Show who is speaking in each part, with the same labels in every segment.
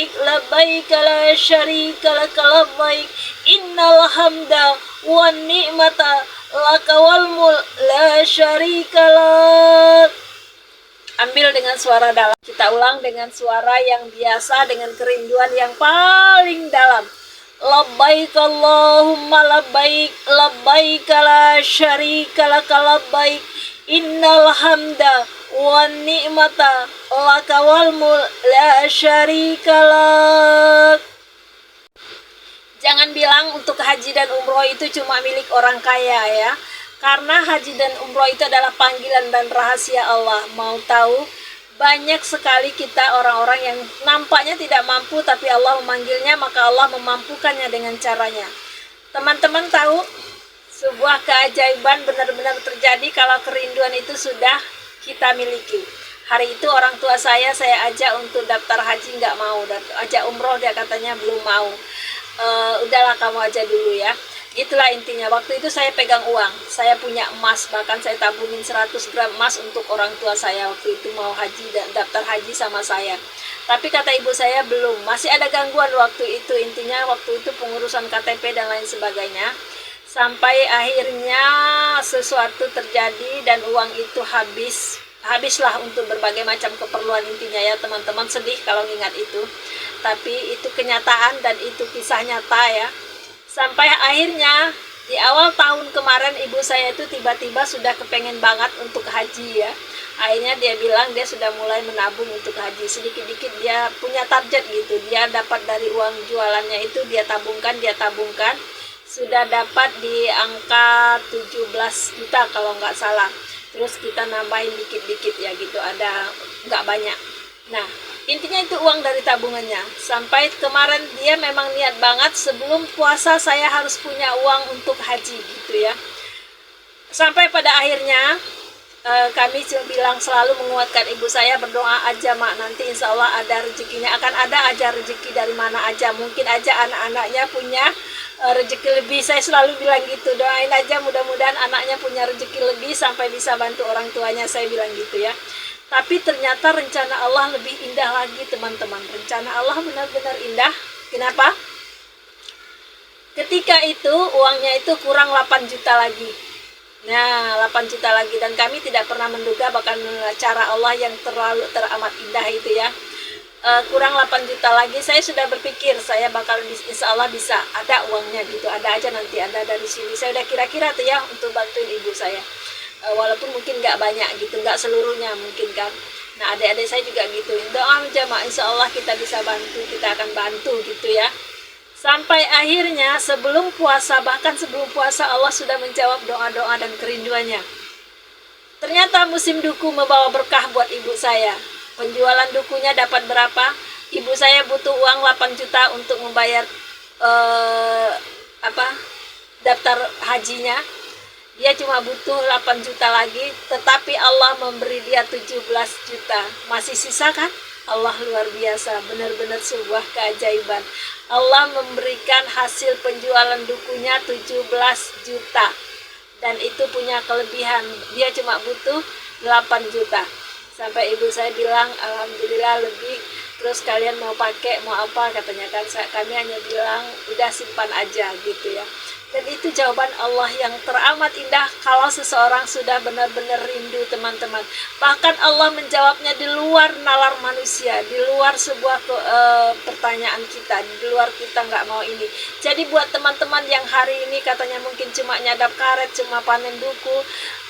Speaker 1: labbaik la syarika lak labbaik innal hamda wan ni'mata laka wal mulk la syarika lak. Ambil dengan suara dalam. Kita ulang dengan suara yang biasa, dengan kerinduan yang paling dalam. Labbaik Allahumma labbaik, labbaik la syarika lak labbaik innal hamda wan ni'mata laka wal mulk la syarika lak. Jangan bilang untuk haji dan umroh itu cuma milik orang kaya ya. Karena haji dan umroh itu adalah panggilan dan rahasia Allah. Mau tahu? Banyak sekali kita orang-orang yang nampaknya tidak mampu, tapi Allah memanggilnya, maka Allah memampukannya dengan caranya. Teman-teman tahu, sebuah keajaiban benar-benar terjadi kalau kerinduan itu sudah kita miliki. Hari itu orang tua saya ajak untuk daftar haji, nggak mau. Ajak umroh, dia katanya belum mau. Udahlah kamu aja dulu ya. Itulah intinya. Waktu itu saya pegang uang, saya punya emas, bahkan saya tabungin 100 gram emas untuk orang tua saya waktu itu mau haji dan daftar haji sama saya. Tapi kata ibu saya belum, masih ada gangguan waktu itu. Intinya waktu itu pengurusan KTP dan lain sebagainya. Sampai akhirnya sesuatu terjadi dan uang itu habislah untuk berbagai macam keperluan. Intinya ya teman-teman, sedih kalau ingat itu. Tapi itu kenyataan dan itu kisah nyata ya. Sampai akhirnya di awal tahun kemarin ibu saya itu tiba-tiba sudah kepengen banget untuk haji ya. Akhirnya dia bilang dia sudah mulai menabung untuk haji. Sedikit-dikit dia punya target gitu. Dia dapat dari uang jualannya itu dia tabungkan. Sudah dapat di angka 17 juta kalau nggak salah. Terus kita nambahin dikit-dikit ya gitu, ada nggak banyak. Nah, intinya itu uang dari tabungannya. Sampai kemarin dia memang niat banget sebelum puasa saya harus punya uang untuk haji gitu ya. Sampai pada akhirnya kami bilang selalu menguatkan ibu saya, berdoa aja mak, nanti insya Allah ada rezekinya, akan ada aja rezeki dari mana aja, mungkin aja anak-anaknya punya rezeki lebih. Saya selalu bilang gitu, doain aja mudah-mudahan anaknya punya rezeki lebih sampai bisa bantu orang tuanya, saya bilang gitu ya. Tapi ternyata rencana Allah lebih indah lagi teman-teman. Rencana Allah benar-benar indah. Kenapa? Ketika itu uangnya itu kurang 8 juta lagi. Nah, 8 juta lagi, dan kami tidak pernah menduga bahkan cara Allah yang teramat indah itu ya. Kurang 8 juta lagi, saya sudah berpikir saya bakal insya Allah bisa ada uangnya gitu, ada aja nanti, ada dari sini. Saya udah kira-kira tuh ya untuk bantuin ibu saya. Walaupun mungkin nggak banyak gitu, nggak seluruhnya mungkin kan. Nah, adik-adik saya juga gitu, doa aja mak, insya Allah kita bisa bantu, kita akan bantu gitu ya. Sampai akhirnya sebelum puasa, bahkan sebelum puasa Allah sudah menjawab doa-doa dan kerinduannya. Ternyata musim duku membawa berkah buat ibu saya. Penjualan dukunya dapat berapa? Ibu saya butuh uang 8 juta untuk membayar daftar hajinya. Dia cuma butuh 8 juta lagi, tetapi Allah memberi dia 17 juta. Masih sisa kan? Allah luar biasa, benar-benar sebuah keajaiban. Allah memberikan hasil penjualan dukunya 17 juta. Dan itu punya kelebihan, dia cuma butuh 8 juta. Sampai ibu saya bilang, alhamdulillah lebih. Terus kalian mau pakai, mau apa, katanya kan. Kami hanya bilang, udah simpan aja gitu ya. Dan itu jawaban Allah yang teramat indah kalau seseorang sudah benar-benar rindu teman-teman. Bahkan Allah menjawabnya di luar nalar manusia, di luar sebuah pertanyaan kita, di luar kita nggak mau ini. Jadi buat teman-teman yang hari ini katanya mungkin cuma nyadap karet, cuma panen duku,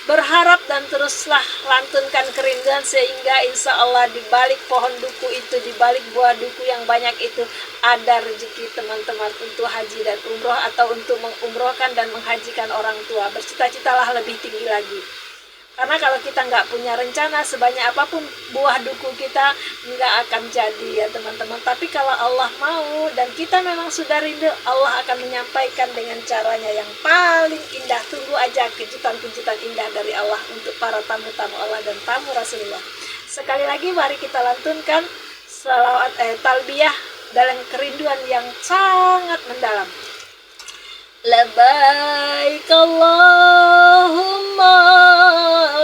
Speaker 1: berharap dan teruslah lantunkan kerinduan, sehingga insya Allah di balik pohon duku itu, di balik buah duku yang banyak itu, ada rezeki teman-teman untuk haji dan umroh, atau untuk mengumrohkan dan menghajikan orang tua. Bercita-citalah lebih tinggi lagi. Karena kalau kita nggak punya rencana, sebanyak apapun buah duku kita nggak akan jadi ya teman-teman. Tapi kalau Allah mau dan kita memang sudah rindu, Allah akan menyampaikan dengan caranya yang paling indah. Tunggu aja kejutan-kejutan indah dari Allah untuk para tamu-tamu Allah dan tamu Rasulullah. Sekali lagi mari kita lantunkan salawat talbiyah dalam kerinduan yang sangat mendalam. Labbaik Allahumma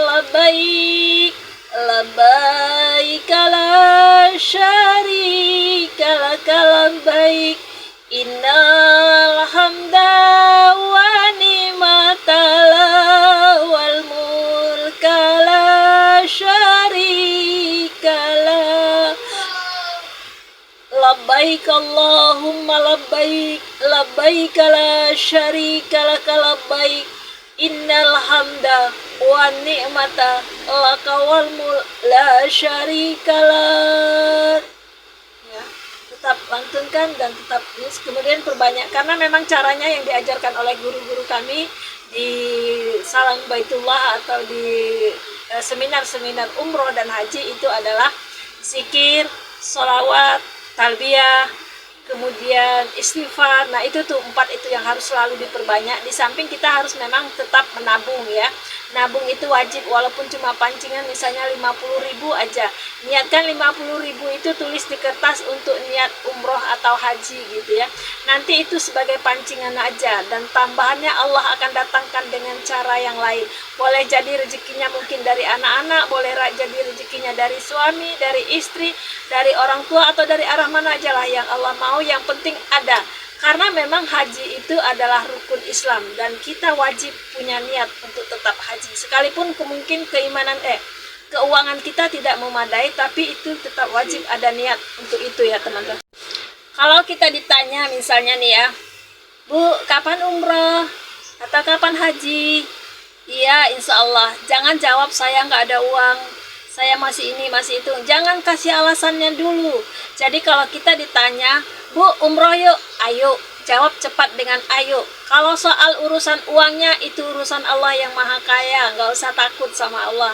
Speaker 1: labbaik, labbaik la syarika lak labbaik innal hamda wa ni'mata wal mulka la syarika la. Labbaik Allahumma labbaik labbaik la syarika laka labbaik innal hamda wa ni'mata laka wal mulk la syarika lak. Ya, tetap lantunkan dan tetap terus kemudian perbanyak, karena memang caranya yang diajarkan oleh guru-guru kami di Salam Baitullah atau di seminar-seminar umroh dan haji itu adalah zikir, sholawat, talbiyah, kemudian istighfar. Nah itu tuh 4 itu yang harus selalu diperbanyak. Di samping kita harus memang tetap menabung ya. Nabung itu wajib walaupun cuma pancingan misalnya 50.000 aja. Niatkan 50.000 itu tulis di kertas untuk niat umroh atau haji gitu ya. Nanti itu sebagai pancingan aja dan tambahannya Allah akan datangkan dengan cara yang lain. Boleh jadi rezekinya mungkin dari anak-anak, boleh jadi rezekinya dari suami, dari istri, dari orang tua atau dari arah mana aja lah yang Allah mau, yang penting ada. Karena memang haji itu adalah rukun Islam dan kita wajib punya niat untuk tetap haji. Sekalipun mungkin keuangan kita tidak memadai, tapi itu tetap wajib ada niat untuk itu ya teman-teman. Kalau kita ditanya misalnya nih ya, Bu, kapan umroh atau kapan haji? Iya, insya Allah. Jangan jawab saya nggak ada uang, saya masih ini, masih itu. Jangan kasih alasannya dulu. Jadi kalau kita ditanya, Bu, umroh yuk, ayo. Jawab cepat dengan ayo. Kalau soal urusan uangnya, itu urusan Allah yang maha kaya. Nggak usah takut sama Allah,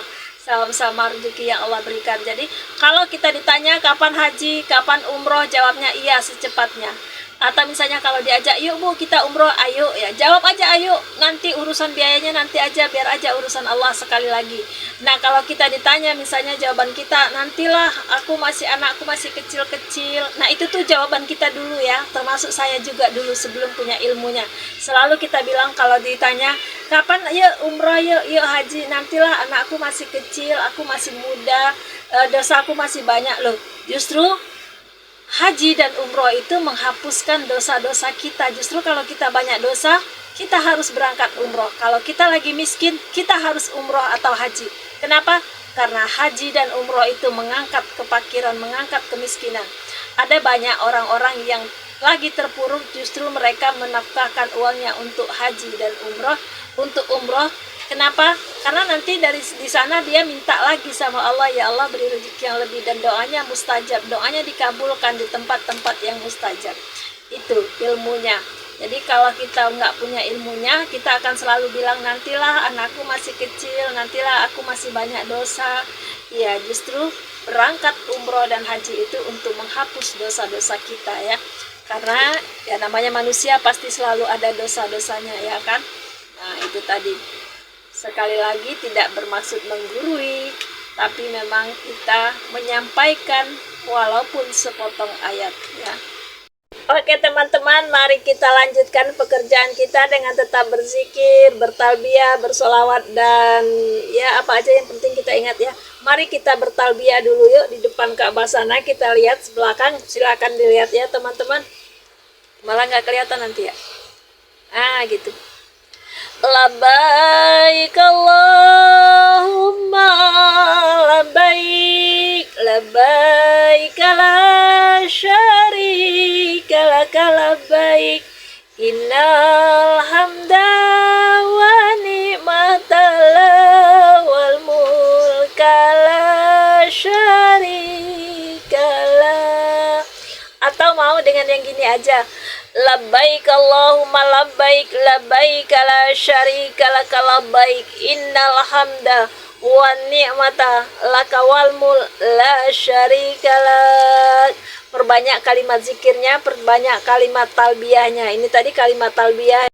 Speaker 1: sama rezeki yang Allah berikan. Jadi kalau kita ditanya kapan haji, kapan umroh, jawabnya iya secepatnya. Atau misalnya kalau diajak, yuk Bu kita umroh, ayo ya, jawab aja ayo, nanti urusan biayanya nanti aja, biar aja urusan Allah sekali lagi. Nah kalau kita ditanya misalnya jawaban kita, nantilah, aku masih anakku masih kecil-kecil. Nah itu tuh jawaban kita dulu ya, termasuk saya juga dulu sebelum punya ilmunya. Selalu kita bilang kalau ditanya, kapan yuk umroh, yuk haji, nantilah anakku masih kecil, aku masih muda, dosaku masih banyak loh. Justru haji dan umroh itu menghapuskan dosa-dosa kita. Justru kalau kita banyak dosa, kita harus berangkat umroh. Kalau kita lagi miskin, kita harus umroh atau haji. Kenapa? Karena haji dan umroh itu mengangkat kefakiran, mengangkat kemiskinan. Ada banyak orang-orang yang lagi terpuruk, justru mereka menafkahkan uangnya untuk haji dan umroh. Untuk umroh, kenapa? Karena nanti di sana dia minta lagi sama Allah, ya Allah beri rezeki yang lebih, dan doanya mustajab, doanya dikabulkan di tempat-tempat yang mustajab. Itu ilmunya. Jadi kalau kita nggak punya ilmunya, kita akan selalu bilang nantilah anakku masih kecil, nantilah aku masih banyak dosa. Ya justru berangkat umroh dan haji itu untuk menghapus dosa-dosa kita ya. Karena ya namanya manusia pasti selalu ada dosa-dosanya ya kan. Nah itu tadi. Sekali lagi tidak bermaksud menggurui, tapi memang kita menyampaikan walaupun sepotong ayat ya. Oke teman-teman, mari kita lanjutkan pekerjaan kita dengan tetap berzikir, bertalbiyah, bersolawat, dan ya apa aja yang penting kita ingat ya. Mari kita bertalbiyah dulu yuk di depan Ka'bah sana, kita lihat belakang, silakan dilihat ya teman-teman. Malah nggak kelihatan nanti ya. Ah gitu. Labbaik Allahumma labbaik labbaik la syarika laka labbaik innal hamda wa ni'mata wal mulka la syarika la. Atau mau dengan yang gini aja, labbaik Allahumma labbaik labbaik la syarika laka labbaik innal hamda wa ni'mata laka wal mulk la syarika lak. Perbanyak kalimat zikirnya, perbanyak kalimat talbiyahnya. Ini tadi kalimat talbiyah.